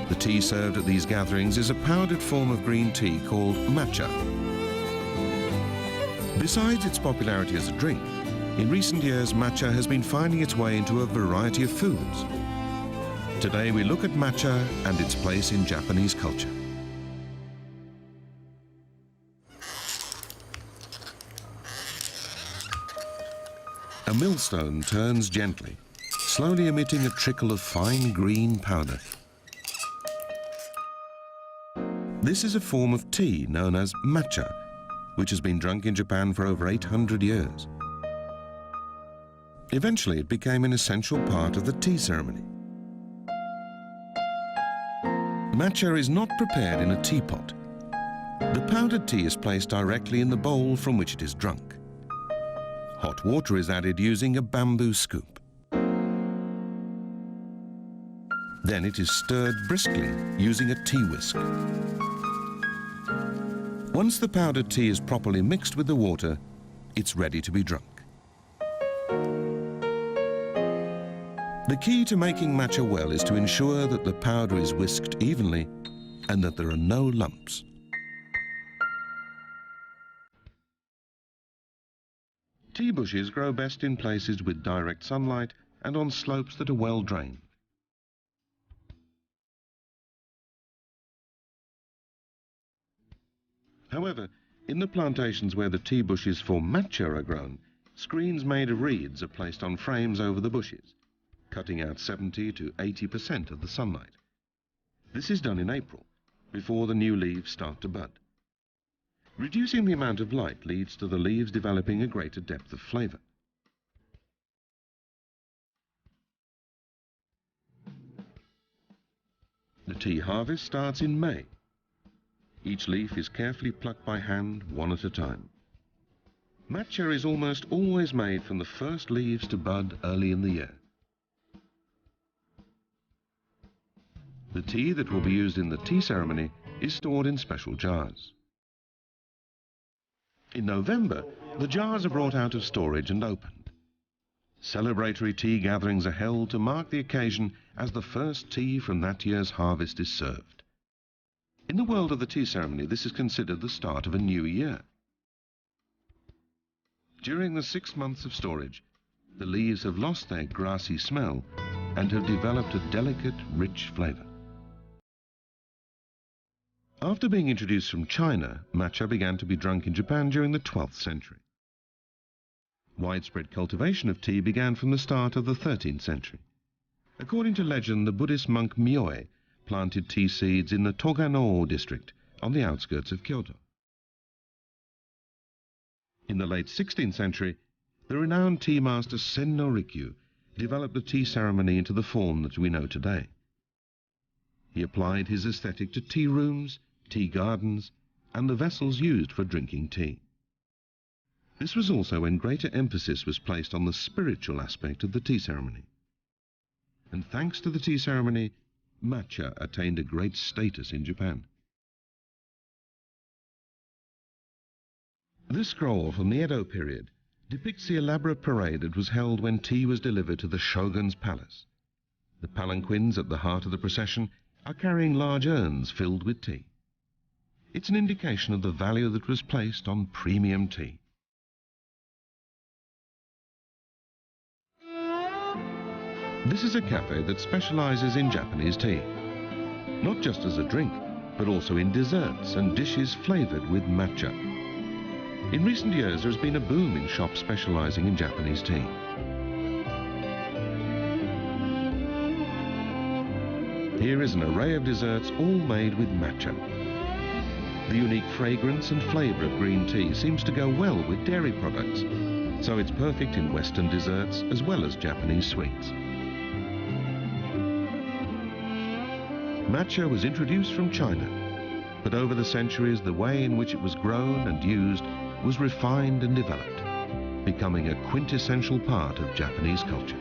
The tea served at these gatherings is a powdered form of green tea called matcha. Besides its popularity as a drink, in recent years matcha has been finding its way into a variety of foods. Today we look at matcha and its place in Japanese culture. A millstone turns gently, slowly emitting a trickle of fine green powder. This is a form of tea known as matcha, which has been drunk in Japan for over 800 years. Eventually, it became an essential part of the tea ceremony. Matcha is not prepared in a teapot. The powdered tea is placed directly in the bowl from which it is drunk. Hot water is added using a bamboo scoop. Then it is stirred briskly using a tea whisk. Once the powdered tea is properly mixed with the water, it's ready to be drunk. The key to making matcha well is to ensure that the powder is whisked evenly and that there are no lumps. Tea bushes grow best in places with direct sunlight and on slopes that are well drained. However, in the plantations where the tea bushes for matcha are grown, screens made of reeds are placed on frames over the bushes, cutting out 70 to 80% of the sunlight. This is done in April, before the new leaves start to bud. Reducing the amount of light leads to the leaves developing a greater depth of flavour. The tea harvest starts in May. Each leaf is carefully plucked by hand, one at a time. Matcha is almost always made from the first leaves to bud early in the year. The tea that will be used in the tea ceremony is stored in special jars. In November, the jars are brought out of storage and opened. Celebratory tea gatherings are held to mark the occasion as the first tea from that year's harvest is served. In the world of the tea ceremony, this is considered the start of a new year. During the 6 months of storage, the leaves have lost their grassy smell and have developed a delicate, rich flavour. After being introduced from China, matcha began to be drunk in Japan during the 12th century. Widespread cultivation of tea began from the start of the 13th century. According to legend, the Buddhist monk Myoe planted tea seeds in the Togano district on the outskirts of Kyoto. In the late 16th century, the renowned tea master Senno Rikyu developed the tea ceremony into the form that we know today. He applied his aesthetic to tea rooms, tea gardens, and the vessels used for drinking tea. This was also when greater emphasis was placed on the spiritual aspect of the tea ceremony. And thanks to the tea ceremony, matcha attained a great status in Japan. This scroll from the Edo period depicts the elaborate parade that was held when tea was delivered to the shogun's palace. The palanquins at the heart of the procession are carrying large urns filled with tea. It's an indication of the value that was placed on premium tea. This is a cafe that specializes in Japanese tea, not just as a drink, but also in desserts and dishes flavored with matcha. In recent years, there has been a boom in shops specializing in Japanese tea. Here is an array of desserts, all made with matcha. The unique fragrance and flavor of green tea seems to go well with dairy products, so it's perfect in Western desserts as well as Japanese sweets. Matcha was introduced from China, but over the centuries the way in which it was grown and used was refined and developed, becoming a quintessential part of Japanese culture.